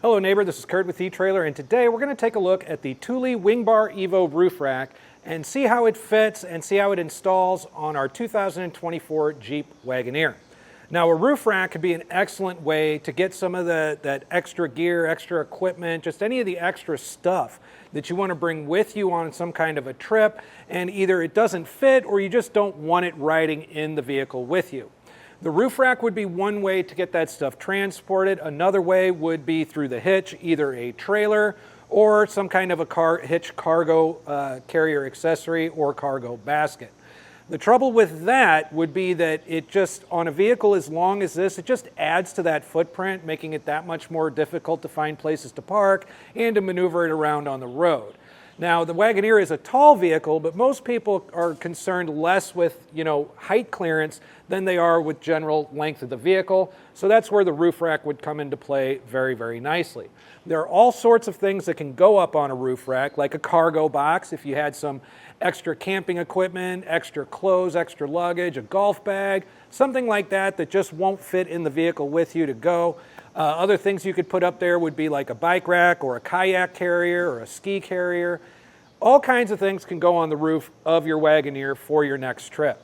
Hello neighbor, this is Kurt with eTrailer, and today we're going to take a look at the Thule WingBar Evo roof rack and see how it fits and see how it installs on our 2024 Jeep Wagoneer. Now, a roof rack could be an excellent way to get some of that extra gear, extra equipment, just any of the extra stuff that you want to bring with you on some kind of a trip, and either it doesn't fit or you just don't want it riding in the vehicle with you. The roof rack would be one way to get that stuff transported. Another way would be through the hitch, either a trailer or some kind of a hitch cargo carrier accessory or cargo basket. The trouble with that would be that it just, on a vehicle as long as this, it just adds to that footprint, making it that much more difficult to find places to park and to maneuver it around on the road. Now, the Wagoneer is a tall vehicle, but most people are concerned less with, height clearance than they are with general length of the vehicle. So that's where the roof rack would come into play very, very nicely. There are all sorts of things that can go up on a roof rack, like a cargo box if you had some extra camping equipment, extra clothes, extra luggage, a golf bag, something like that that just won't fit in the vehicle with you to go. Other things you could put up there would be like a bike rack or a kayak carrier or a ski carrier. All kinds of things can go on the roof of your Wagoneer for your next trip.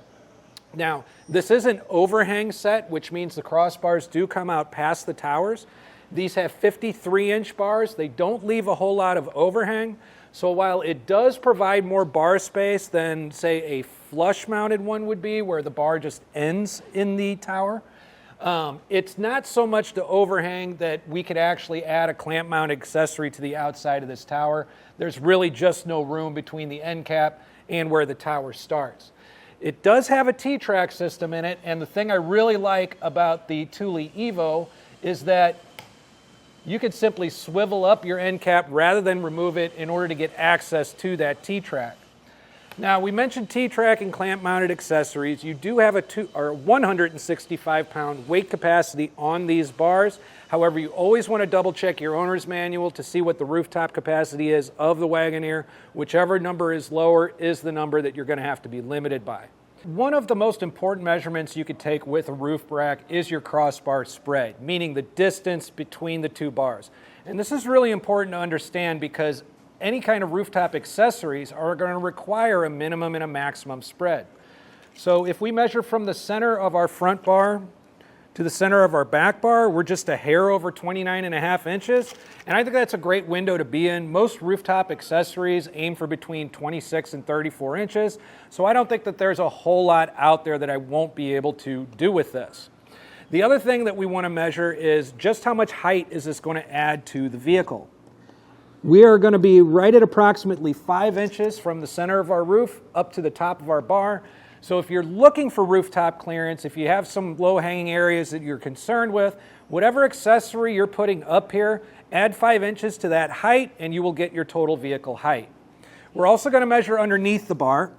Now, this is an overhang set, which means the crossbars do come out past the towers. These have 53-inch bars. They don't leave a whole lot of overhang. So while it does provide more bar space than, say, a flush-mounted one would be, where the bar just ends in the tower, it's not so much the overhang that we could actually add a clamp mount accessory to the outside of this tower. There's really just no room between the end cap and where the tower starts. It does have a T-track system in it, and the thing I really like about the Thule Evo is that you could simply swivel up your end cap rather than remove it in order to get access to that T-track. Now, we mentioned T-track and clamp-mounted accessories. You do have a 165-pound weight capacity on these bars. However, you always want to double-check your owner's manual to see what the rooftop capacity is of the Wagoneer. Whichever number is lower is the number that you're going to have to be limited by. One of the most important measurements you could take with a roof rack is your crossbar spread, meaning the distance between the two bars. And this is really important to understand because any kind of rooftop accessories are going to require a minimum and a maximum spread. So if we measure from the center of our front bar to the center of our back bar, we're just a hair over 29.5 inches. And I think that's a great window to be in. Most rooftop accessories aim for between 26 and 34 inches. So I don't think that there's a whole lot out there that I won't be able to do with this. The other thing that we want to measure is just how much height is this going to add to the vehicle. We are going to be right at approximately 5 inches from the center of our roof up to the top of our bar. So if you're looking for rooftop clearance, if you have some low-hanging areas that you're concerned with, whatever accessory you're putting up here, add 5 inches to that height and you will get your total vehicle height. We're also going to measure underneath the bar,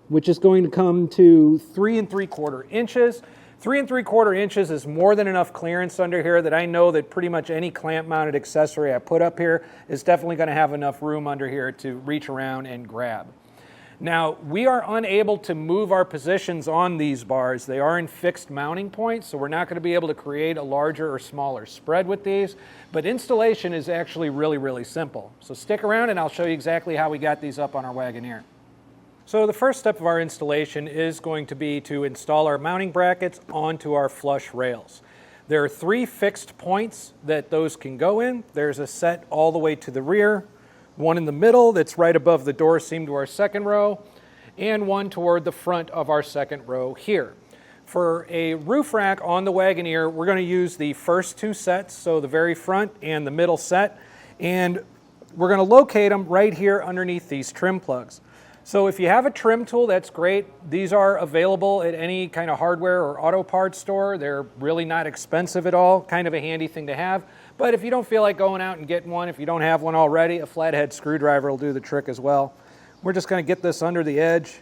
which is going to come to 3 3/4 inches. 3 3/4 inches is more than enough clearance under here that I know that pretty much any clamp-mounted accessory I put up here is definitely going to have enough room under here to reach around and grab. Now, we are unable to move our positions on these bars. They are in fixed mounting points, so we're not going to be able to create a larger or smaller spread with these, but installation is actually really, really simple. So stick around and I'll show you exactly how we got these up on our Wagoneer. So the first step of our installation is going to be to install our mounting brackets onto our flush rails. There are 3 fixed points that those can go in. There's a set all the way to the rear, one in the middle that's right above the door seam to our second row, and one toward the front of our second row here. For a roof rack on the Wagoneer, we're going to use the first 2 sets, so the very front and the middle set, and we're going to locate them right here underneath these trim plugs. So if you have a trim tool, that's great. These are available at any kind of hardware or auto parts store. They're really not expensive at all, kind of a handy thing to have. But if you don't feel like going out and getting one, if you don't have one already, a flathead screwdriver will do the trick as well. We're just going to get this under the edge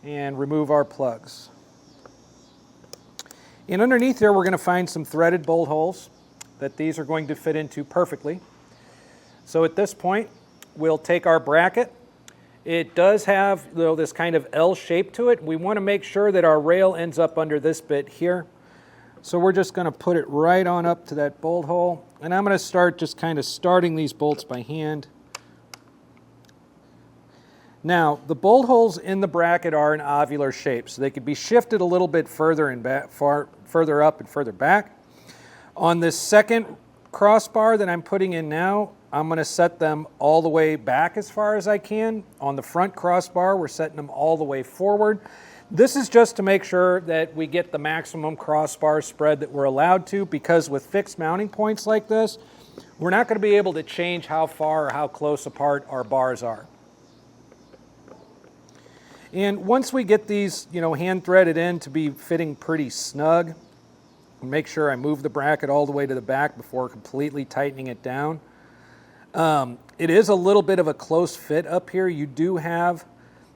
and remove our plugs. And underneath here, we're going to find some threaded bolt holes that these are going to fit into perfectly. So at this point, we'll take our bracket. It does have this kind of L shape to it. We want to make sure that our rail ends up under this bit here. So we're just going to put it right on up to that bolt hole. And I'm going to start just kind of starting these bolts by hand. Now, the bolt holes in the bracket are an ovular shape, so they could be shifted a little bit further and back, further up and further back. On this second crossbar that I'm putting in now, I'm going to set them all the way back as far as I can. On the front crossbar, we're setting them all the way forward. This is just to make sure that we get the maximum crossbar spread that we're allowed to, because with fixed mounting points like this, we're not going to be able to change how far or how close apart our bars are. And once we get these, hand threaded in to be fitting pretty snug, make sure I move the bracket all the way to the back before completely tightening it down. It is a little bit of a close fit up here. You do have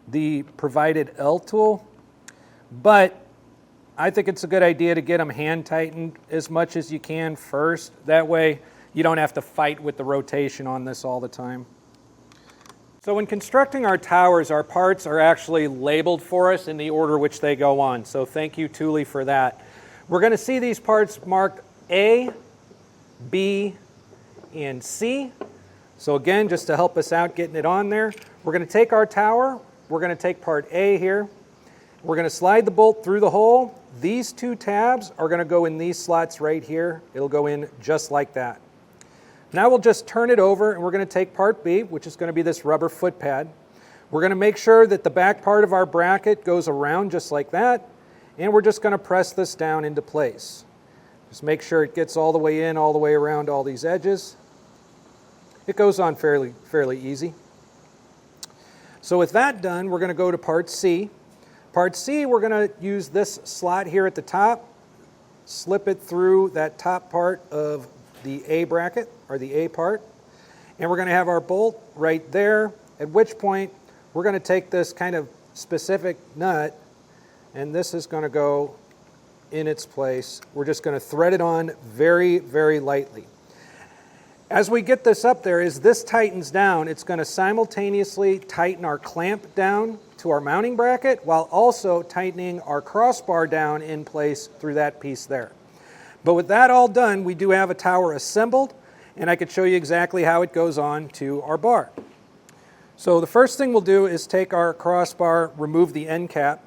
the provided L tool, but I think it's a good idea to get them hand tightened as much as you can first. That way you don't have to fight with the rotation on this all the time. So when constructing our towers, our parts are actually labeled for us in the order which they go on. So thank you, Thule, for that. We're going to see these parts marked A, B, and C. So again, just to help us out getting it on there, we're going to take our tower, we're going to take part A here, we're going to slide the bolt through the hole. These two tabs are going to go in these slots right here. It'll go in just like that. Now we'll just turn it over and we're going to take part B, which is going to be this rubber foot pad. We're going to make sure that the back part of our bracket goes around just like that, and we're just going to press this down into place. Just make sure it gets all the way in, all the way around all these edges. It goes on fairly easy. So with that done, we're going to go to part C. Part C, we're going to use this slot here at the top, slip it through that top part of the A bracket, or the A part, and we're going to have our bolt right there, at which point we're going to take this kind of specific nut, and this is going to go in its place. We're just going to thread it on very, very lightly. As we get this up there, as this tightens down, it's going to simultaneously tighten our clamp down to our mounting bracket while also tightening our crossbar down in place through that piece there. But with that all done, we do have a tower assembled, and I could show you exactly how it goes on to our bar. So the first thing we'll do is take our crossbar, remove the end cap,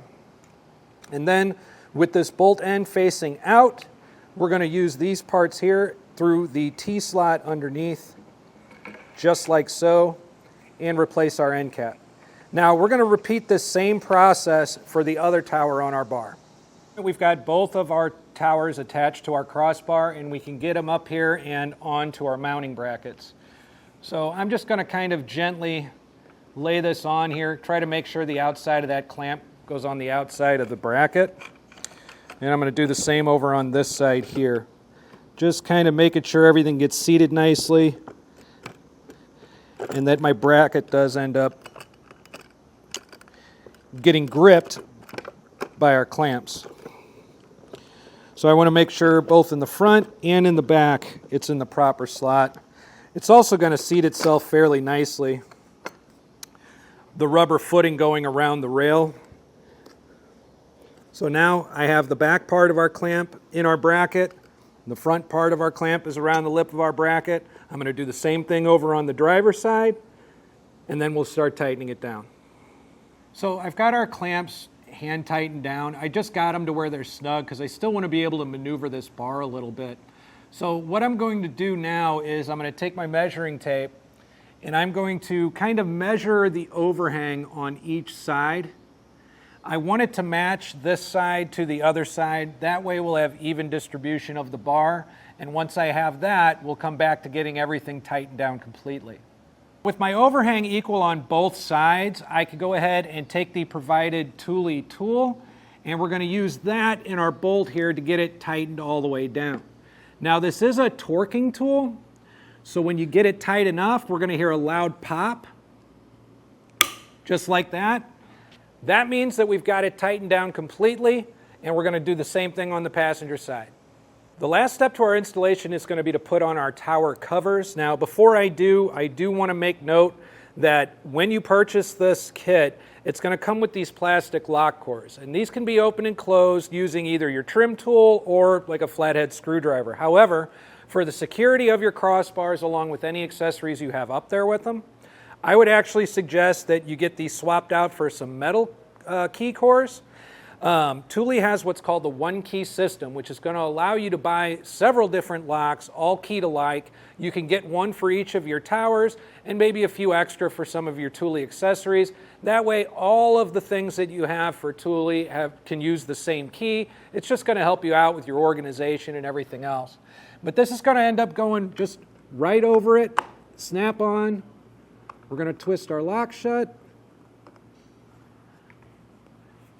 and then with this bolt end facing out, we're going to use these parts here through the T-slot underneath, just like so, and replace our end cap. Now we're going to repeat this same process for the other tower on our bar. We've got both of our towers attached to our crossbar, and we can get them up here and onto our mounting brackets. So I'm just going to kind of gently lay this on here, try to make sure the outside of that clamp goes on the outside of the bracket. And I'm going to do the same over on this side here. Just kind of making sure everything gets seated nicely and that my bracket does end up getting gripped by our clamps. So I want to make sure both in the front and in the back it's in the proper slot. It's also going to seat itself fairly nicely. The rubber footing going around the rail. So now I have the back part of our clamp in our bracket. The front part of our clamp is around the lip of our bracket. I'm going to do the same thing over on the driver's side, and then we'll start tightening it down. So I've got our clamps hand tightened down. I just got them to where they're snug because I still want to be able to maneuver this bar a little bit. So what I'm going to do now is I'm going to take my measuring tape and I'm going to kind of measure the overhang on each side. I want it to match this side to the other side. That way we'll have even distribution of the bar, and once I have that, we'll come back to getting everything tightened down completely. With my overhang equal on both sides, I could go ahead and take the provided Thule tool, and we're going to use that in our bolt here to get it tightened all the way down. Now this is a torquing tool, so when you get it tight enough, we're going to hear a loud pop, just like that. That means that we've got it tightened down completely, and we're going to do the same thing on the passenger side. The last step to our installation is going to be to put on our tower covers. Now, before I do want to make note that when you purchase this kit, it's going to come with these plastic lock cores. And these can be opened and closed using either your trim tool or like a flathead screwdriver. However, for the security of your crossbars along with any accessories you have up there with them, I would actually suggest that you get these swapped out for some metal key cores. Thule has what's called the one key system, which is going to allow you to buy several different locks, all keyed alike. You can get one for each of your towers and maybe a few extra for some of your Thule accessories. That way, all of the things that you have for Thule can use the same key. It's just going to help you out with your organization and everything else. But this is going to end up going just right over it, snap on. We're going to twist our lock shut.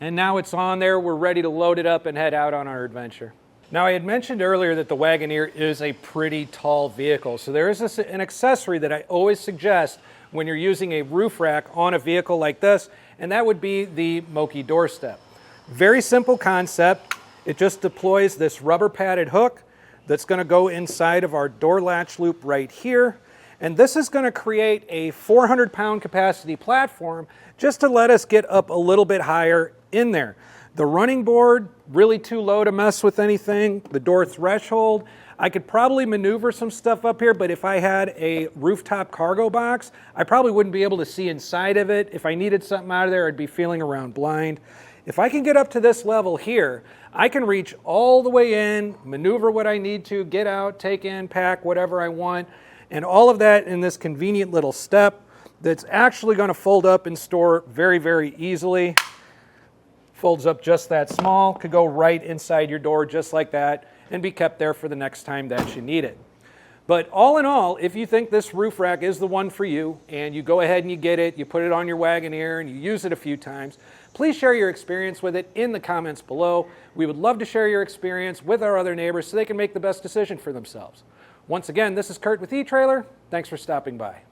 And now it's on there. We're ready to load it up and head out on our adventure. Now, I had mentioned earlier that the Wagoneer is a pretty tall vehicle. So there is an accessory that I always suggest when you're using a roof rack on a vehicle like this, and that would be the Moki doorstep. Very simple concept. It just deploys this rubber padded hook that's going to go inside of our door latch loop right here. And this is going to create a 400-pound capacity platform just to let us get up a little bit higher in there. The running board, really too low to mess with anything. The door threshold, I could probably maneuver some stuff up here, but if I had a rooftop cargo box, I probably wouldn't be able to see inside of it. If I needed something out of there, I'd be feeling around blind. If I can get up to this level here, I can reach all the way in, maneuver what I need to, get out, take in, pack, whatever I want, and all of that in this convenient little step that's actually going to fold up and store very, very easily. Folds up just that small, could go right inside your door just like that and be kept there for the next time that you need it. But all in all, if you think this roof rack is the one for you and you go ahead and you get it, you put it on your Wagoneer and you use it a few times, please share your experience with it in the comments below. We would love to share your experience with our other neighbors so they can make the best decision for themselves. Once again, this is Kurt with eTrailer. Thanks for stopping by.